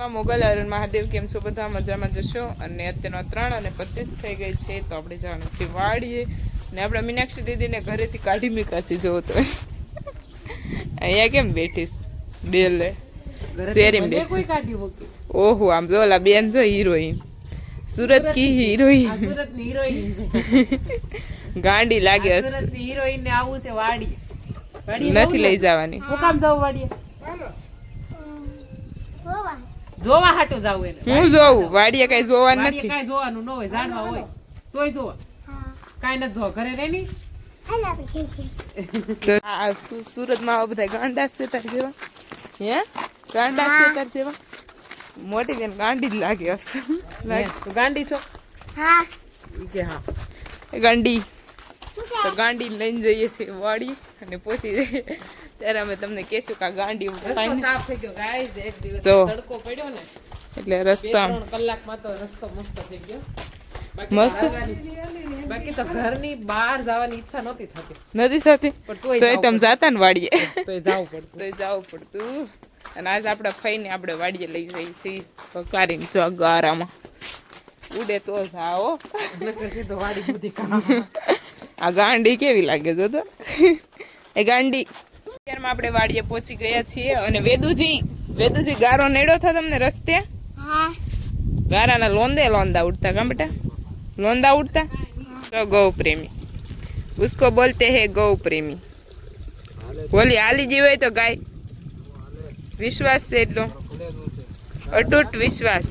મોગલ અરુણ મહાદેવ કેમ છો બધા મજામાં જશો અને અત્યારમાં 3:25 થઈ ગઈ છે તો આપણે જવાનું છે વાડીએ ને આપણા મીનાક્ષી દીદીને ઘરેથી કાઢી મૂક્યા છે જો તો અહીંયા કેમ બેઠીશ ડેલે શેરીમ બેસી ઓહો આમ જો ઓલા બેન જો હિરોઈન સુરત કી હિરોઈન સુરતની હિરોઈન છે ગાંડી લાગે સુરતની હિરોઈન ને આવું છે વાડી નથી લઈ જવાની હું કામ જાવ વાડીએ જોવા હાટો જાવ એને હું જોઉં વાડીએ કઈ જોવાનું નથી કઈ જોવાનું ન હોય જાણવા હોય તોય જોવા કાઈ ન જો ઘરે રેની તો આ સુરતમાં આવા બધા ગાંડા છે તાર જેવા હે ગાંડા છે તાર જેવા મોટી બેન ગાંડી જ લાગે હશે તું ગાંડી છો હા કે હા ગાંડી તો ગાંડી લઈને જઈએ છીએ વાડી અને પહોંચી જઈએ ત્યારે અમે તમને કહેશું કે આ ગાંડી સાફ થઈ ગયો ગાઈસ એક દિવસ તડકો પડ્યો ને એટલે રસ્તો 3 કલાકમાં તો રસ્તો મસ્ત થઈ ગયો મસ્ત બાકી તો ઘરની બહાર જવાની ઈચ્છા નહોતી થતી પણ તોય તમે જાતા ને વાડીએ તોય જાવું પડતું અને આજ આપણા ફઈને આપણે વાડીએ લઈ જઈએ છીએ પકારીને જો ગારામાં ઉડે તો જાઓ સીધો વાડી બધી આ ગાંડી કેવી લાગે જો તો એ ગાંડી અત્યારમાં આપણે વાડીએ પહોંચી ગયા છીએ અને વેદુજી ગારો નેડો થા તમને રસ્તે ગારાના લોંદા ઉડતા કા બેટા लोंदा उड़ता तो गौ प्रेमी उसको बोलते हैं गौ प्रेमी बोली आली जी हो तो गाय विश्वास से એટલો અટૂટ વિશ્વાસ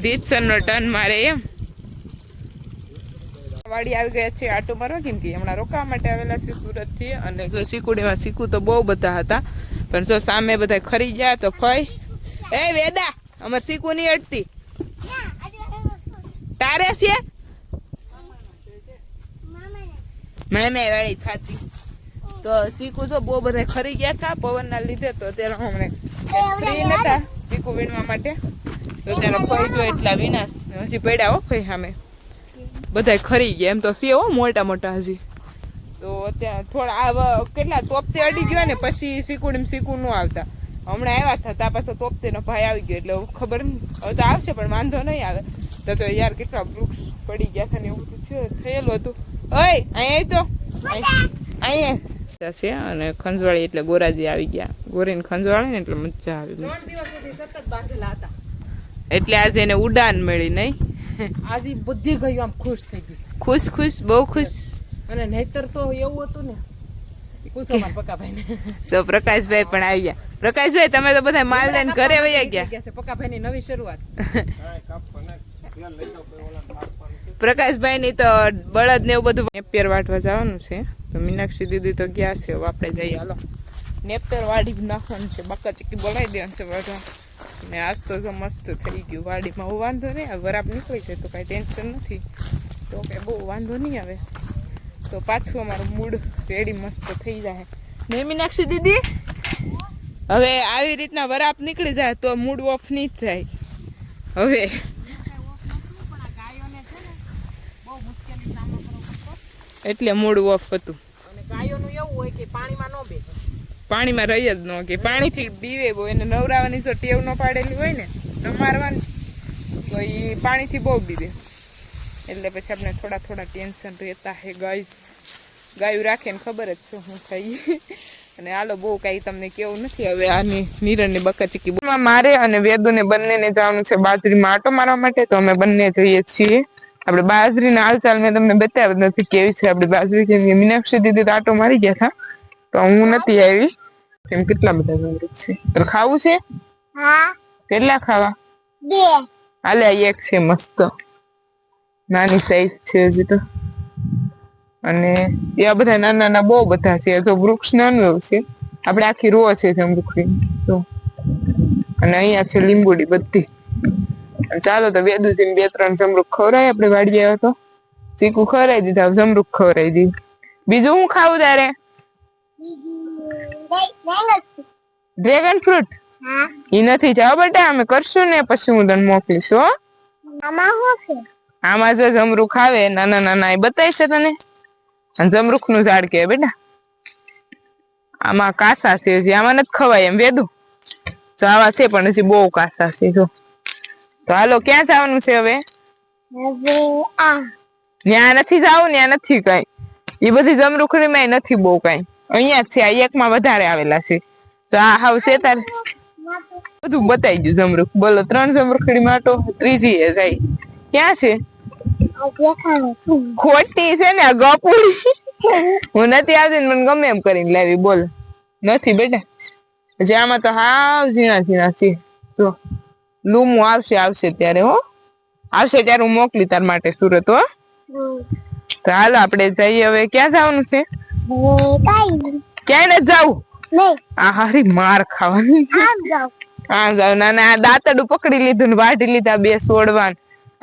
રીતસર નો ટન મારે એમ વાડી આવી ગયા છે આટો મારવા કેમ કે હમણાં રોકાવા માટે આવેલા છે સુરત થી અને જો સિકુડીમાં સિકુ તો બહુ બધા હતા પણ જો સામે બધા ખરી ગયા તો ફઈ એ વેદા અમાર સિકુ ની અટતી તારે છે મેં વાળી ખાતી તો શીખું છો બહુ બધા ખરી ગયા હતા પવનના લીધે તો ત્યારે હમણાં ફ્રી નતા શીખું વીણવા માટે તો ત્યારે ફઈ જો એટલા વિનાશ હજી પડ્યા હો ફઈ સામે બધા ખરી ગયા એમ તો છે હો મોટા મોટા હજી તો ત્યાં થોડા કેટલા તોપતે અડી ગયો ને પછી શીખું ન આવતા હમણાં આવ્યા હતા ત્યાં પાછો તોપતેનો ભાઈ આવી ગયો એટલે ખબર હવે તો આવશે પણ વાંધો નહીં આવે તો યાર કેટલા વૃક્ષ પડી ગયા હતા ને એવું બધું થયેલું હતું ઓય અહીંયા અહીંયા છે અને ખંજવાળી એટલે ગોરાજી આવી ગયા ગોરીને ખંજવાળે ને એટલે મજા આવી 3 દિવસ સુધી સતત બાસેલા હતા એટલે આજે એને ઉડાન મળી નહીં આજે બધી ગયું આમ ખુશ થઈ ગઈ ખુશ બહુ ખુશ અને નહીતર તો એવું હતું ને પૂછોમાં પકાભાઈ ને તો પ્રકાશભાઈ પણ આવી ગયા પ્રકાશભાઈ તમે તો બધા માલ લઈને ઘરે વયા ગયા છે પકાભાઈ ની નવી શરૂઆત પ્રકાશભાઈ ની તો બળદ ને એવું બધું નેપિયર વાટવા જવાનું છે તો મીનાક્ષી દીદી તો ગયા છે આપણે જઈએ હાલો નેપિયર વાડી નાખવાનું છે બકા ચીકી બોલાવી દેવાનું છે વાટવા ને આજ તો જો મસ્ત થઈ ગયું વાડીમાં બહુ વાંધો નહીં આવે વરાપ નીકળી જાય તો કાંઈ ટેન્શન નથી તો કાંઈ બહુ વાંધો નહીં આવે તો પાછું અમારું મૂડ રેડી મસ્ત થઈ જાય ને મીનાક્ષી દીદી હવે આવી રીતના વરાપ નીકળી જાય તો મૂડ ઓફ નહીં થાય હવે એટલે મૂડ ઓફ હતું અને ગાયોનું એવું હોય કે પાણીમાં ન બેસે પાણીમાં રહી જ ન કે પાણીથી બીવે બહુ એને નવરાવાની જો ટેવ ન પાડેલી હોય ને ન મારવાની તો એ પાણીથી બહુ બીવે એટલે પછી આપણે થોડા ટેન્શન રહેતા હે ગાયું રાખે ને ખબર જ છે હું ખાઈ અને હાલો બહુ કાંઈ તમને કેવું નથી હવે આની નીરણની બકાચીકી મારે અને વેદુને બંનેને જવાનું છે બાજરીમાં આટો મારવા માટે તો અમે બંને જઈએ છીએ આપણે બાજરીના હાલચાલ મેં તમને બતાવ્યા નથી કેવી છે આપણી બાજરી કેમ કે મીનાક્ષી દીદી તો આટો મારી ગયા હતા તો હું નથી આવી કેમ કેટલા બધા વૃક્ષ છે તો ખાવું છે કેટલા ખાવા 2 હાલે એક છે મસ્ત નાની સાઈઝ છે હજી તો અને એવા બધા નાના બહુ બધા છે તો વૃક્ષ નાનું એવું છે આપણે આખી રો છે જમરૂખી તો અને અહીંયા છે લીંબુડી બધી ચાલો તો વેદુજીને 2-3 જમરૂખ ખવડાય આપણે વાડી આવ્યો તો ચીકુ ખવડાવી દીધા જમરૂખ ખવડાવી દીધું બીજું હું ખાવું તારે ડ્રેગન ફ્રૂટ એ નથી જાઓ બેટા અમે કરશું ને પછી હું તને મોકલીશ હો આમાં જો જમરૂખ આવે નાના એ બતાવીશ તને જમરૂખ નું ઝાડ કે બેટા આમાં કાસા છે આમાં નથી ખવાય એમ વેદું તો આવા છે પણ હજી બહુ કાચા છે જો. તો હાલો ક્યાં જવાનું છે હવે? ત્યાં નથી જવું, ત્યાં નથી કઈ. એ બધી જમરૂખડીમાં નથી બહુ કઈ, અહીંયા જ છે. આ એકમાં વધારે આવેલા છે. તો આ હાવ છે તારે બધું બતાવી ગયું જમરૂખ. બોલો 3 જમરૂખડી માટો, ત્રીજી એ જાય. ક્યાં છે? ખોટી છે ને ગપુડી. હું નથી આવતી મને ગમે એમ કરીને લાવી. બોલ નથી બેટા. પછી આમાં તો હાવ ઝીણા ઝીણા છે જો. લૂમું આવશે ત્યારે હો. આવશે ત્યારે હું મોકલી તાર માટે સુરત હો. તો હાલો આપણે જઈએ હવે. ક્યાં જવાનું છે? ક્યાંય નથી જવું. આ હારી માર ખાવાની. હા જાવ. ના ના દાંતડું પકડી લીધું ને વાઢી લીધા 2 છોડવાન.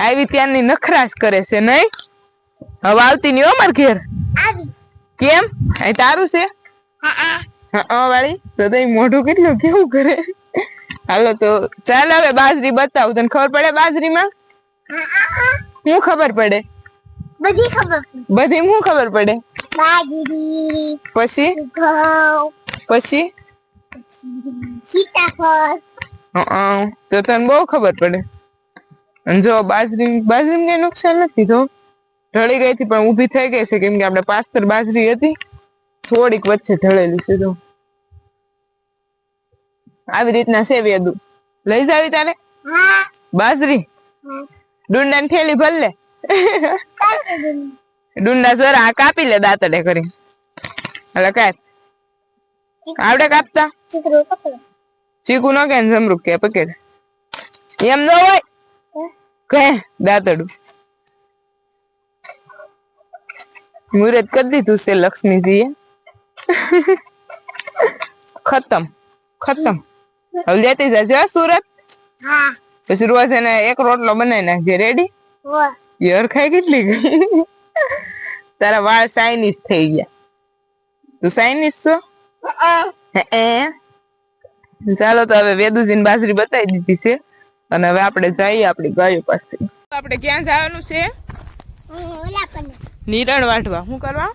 આવી ત્યાંની નખરાશ કરે છે નહીં. હવે આવતી નહીં હો માર ઘેર. કેમ? અહીં તારું છે? હા વાળી તો મોઢું કેટલું કેવું કરે. હાલો તો ચાલ હવે બાજરી બતાવું. તને ખબર પડે બાજરીમાં? શું ખબર પડે? બધી શું ખબર પડે? પછી તો તને બહુ ખબર પડે. અને જો બાજરી કઈ નુકસાન નથી. જો ઢળી ગઈ હતી પણ ઊભી થઈ ગઈ છે કેમ કે આપણે 5 બાજરી હતી, થોડીક વચ્ચે ઢળેલી છે. જો આવી રીતના છે વેદુ. લઈ જાવી તારે બાજરી? ડુંડા ની થેલી ભર લે. ડુંડા જરા કાપી લે દાંતડે કરી. એટલે કાપ આવડે કાપતા? ચીકુ નો કે જમરૂખ કે પકડ એમ ન હોય કે દાંતડું. મુહૂર્ત કરી દીધું છે લક્ષ્મીજી એ. ખતમ. હવે લેતી જજે સુરત. પછી રોજ એને 1 રોટલો બનાવી નાખજે. રેડી? યર ખાઈ કેટલી ગઈ. તારા વાળ ચાઇનીઝ થઈ ગયા. તું ચાઇનીઝ છો? ચાલો તો હવે વેદુજીને બાજરી બતાવી દીધી છે અને હવે આપણે જઈએ આપણી ગાયો પાસે. આપણે ક્યાં જવાનું છે? નિરણ વાઢવા. શું કરવા?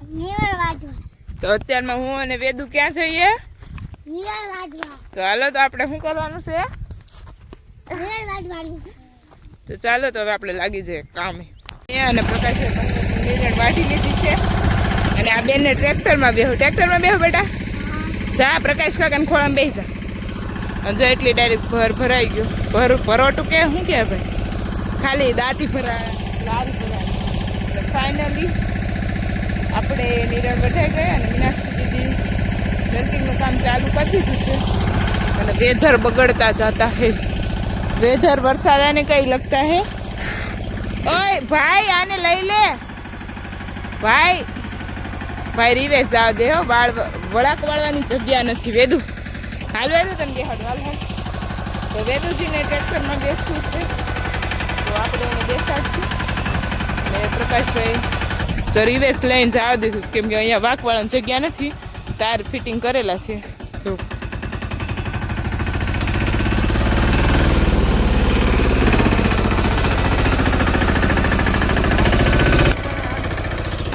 તો અત્યારમાં હું અને વેદુ ક્યાં જઈએ? તો હાલો તો આપણે શું કરવાનું છે? તો ચાલો તો હવે આપણે લાગી જઈએ કામે. અને પ્રકાશે નિરણ વાઢી લીધી છે અને આ બેનને ટ્રેક્ટરમાં બેહો. ટ્રેક્ટરમાં બેહો બેટા. જા પ્રકાશ કાકાને ખોળામાં બેસી જા. જો એટલી ડાયરેક્ટ ભરાઈ ગયો. ભરોટું કે શું કે ભાઈ? ખાલી દાંતી લારી ભરાય. ફાઇનલી આપણે નિરણ વઢાઈ ગયા અને મીનાક્ષી દીદી રંકિંગનું કામ ચાલુ કરી દીધું છે અને વેધર બગડતા જતા હે. વેધર વરસાદ આને કઈ લગતા હે. ઓય ભાઈ આને લઈ લે. ભાઈ રીવેશ જાવ દે હો. વળાક વાળવાની જગ્યા નથી. વેદુ હાલ વેદુ તને બેહાડો. હાલ તો વેદુજીને ટ્રેક્ટરમાં બેસવું છે તો આપણે એને બેસાડશું. અને પ્રકાશભાઈ રીવેશ લઈને જવા દીધું કેમ કે અહીંયા વાંકવાળાની જગ્યા નથી. ટાયર ફિટિંગ કરેલા છે. જો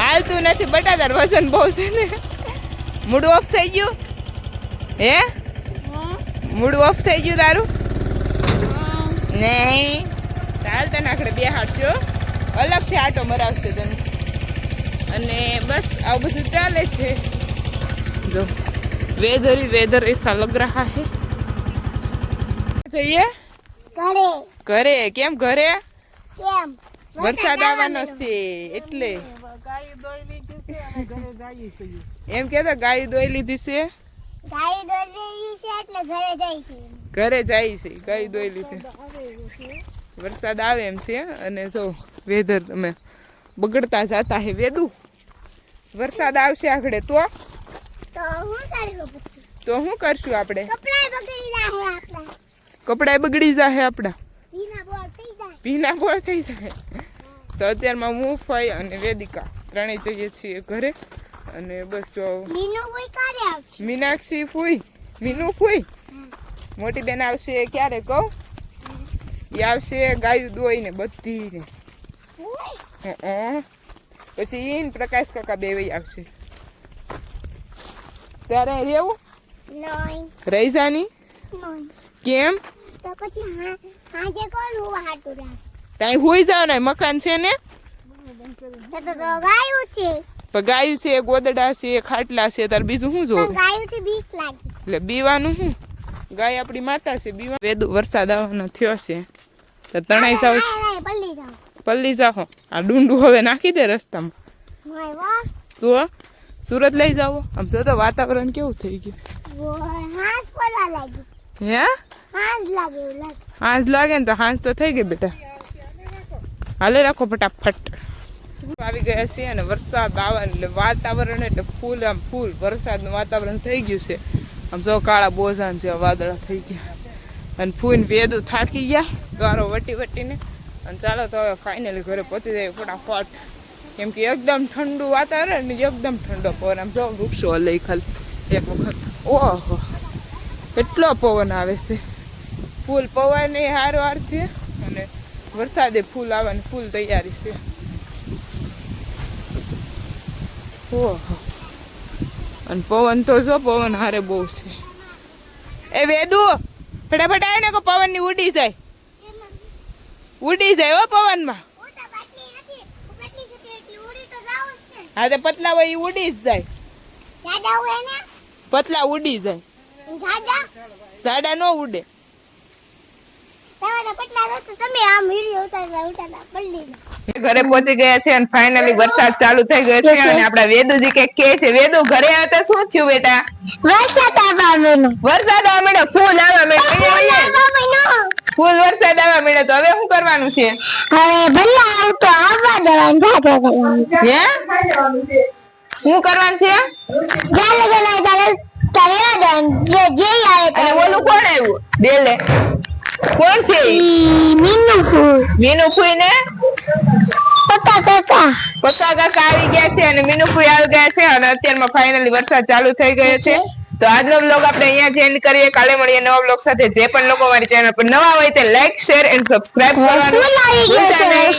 હાલતું નથી બટા. તાર વજન બહુ છે ને. મૂડ ઓફ થઈ ગયું હે? મૂડ ઓફ થઈ ગયું તારું? નહીં ચાલ તને આખડે બેહાડશો. અલગથી આટો મરાવશે તને. અને બસ આવું બધું ચાલે છે. જો વેધર ऐसा लग रहा है. જઈએ ઘરે. કેમ ઘરે? વરસાદ આવવાનો છે એટલે એમ કેતો ગાય દોઈ લીધી છે. ઘરે જાય છે. ગાય દોઈ લીધી. વરસાદ આવે એમ છે અને જો વેધર તમે બગડતા જતા હે. વેદુ વરસાદ આવશે આગળ તો શું કરશું આપણે? કપડા બગડી જાય આપડા. ભીના બોળ થઈ જાય. તો અત્યારમાં હું ફઈ અને વેદિકા ત્રણેય જઈએ છીએ ઘરે. અને બસ જો મીનાક્ષી ફૂઈ મીનુ ફૂઈ મોટી બેન આવશે ક્યારે કહું? એ આવશે ગાયું દોઈને બધીને. પછી ઈન પ્રકાશ કાકા બે આવશે. ત્યારે રહેવું રહી જાની કેમ? તો પછી હાજે કોણ હુવા હાટુ રાખ. તાઈ હોઈ જાવ ને મકાન છે ને? તો ગાયું છે. પણ ગાયું છે, ગોદડા છે, ખાટલા છે, તાર બીજું શું જોવે? ગાયું થી બીક લાગે. એટલે બીવાનું શું? ગાય આપણી માતા છે, બીવા વેદુ વરસાદ આવવાનો થયો છે તો તણાઈ જાવ. પલ્લી જાઓ. આ ડુંડું હવે નાખી દે રસ્તામાં. તો સુરત લઈ જાવ. આમ જો તો વાતાવરણ કેવું થઈ ગયું. હે હાંજ લાગે ને તો હાંજ તો થઈ ગઈ બેટા. હાલે રાખો ફટાફટ. આવી ગયા છે અને વરસાદ આવે એટલે વાતાવરણ એટલે ફૂલ આમ ફૂલ વરસાદનું વાતાવરણ થઈ ગયું છે. આમ જો કાળા બોજાન છે, વાદળા થઈ ગયા અને ફૂન વેદું થાકી ગયા ગારો વટીને. અને ચાલો તો હવે ફાઇનલી ઘરે પહોંચી જાય ફટાફટ, કેમ કે એકદમ ઠંડુ વાતાવરણ ને એકદમ ઠંડો પવન. આમ જો વૃક્ષો લઈ ખાલી એક વખત. ઓહો એટલો પવન આવે છે. ફૂલ પવન એ હાર છે અને વરસાદે ફૂલ આવવાની ફૂલ તૈયારી છે. ઓહો અને પવન તો જો પવન હારે બહુ છે. એ વેદુ ફટાફટ આવે ને પવન ની ઉડી જાય હો પવનમાં. હા તો પતલા હોય એ ઉડી જ જાય. પતલા ઉડી જાય, સાડા નો ઉડે. ઘરે પહોંચી ગયા છે અને ફાઇનલી વરસાદ ચાલુ થઈ ગયો છે અને આપડા વેદુજી કે છે. વેદુ ઘરે આવતા શું થયું બેટા? વરસાદ આવવા માંડ્યો. ફૂલ આવવા માંડ્યો. ફૂલ વરસાદ આવવા માંડ્યો. તો હવે શું કરવાનું છે? હવે ભલે આવતો આવવા દેવાનું. હે શું કરવાનું છે? અને ઓલું કોણ આવ્યું? બેલે કોણ છે? મીનુફુઈ ને પક્કા કાકા આવી ગયા છે અને મીનુફુઈ આવી ગયા છે અને અત્યારમાં ફાઇનલી વરસાદ ચાલુ થઈ ગયો છે. તો આજનો વ્લોગ આપણે અહીંયા જ એન્ડ કરીએ. કાલે મળીએ નવા વ્લોગ સાથે. જે પણ લોકો મારી ચેનલ પર નવા હોય તે લાઈક, શેર એન્ડ સબસ્ક્રાઇબ કરવાનું ભૂલતા નહીં.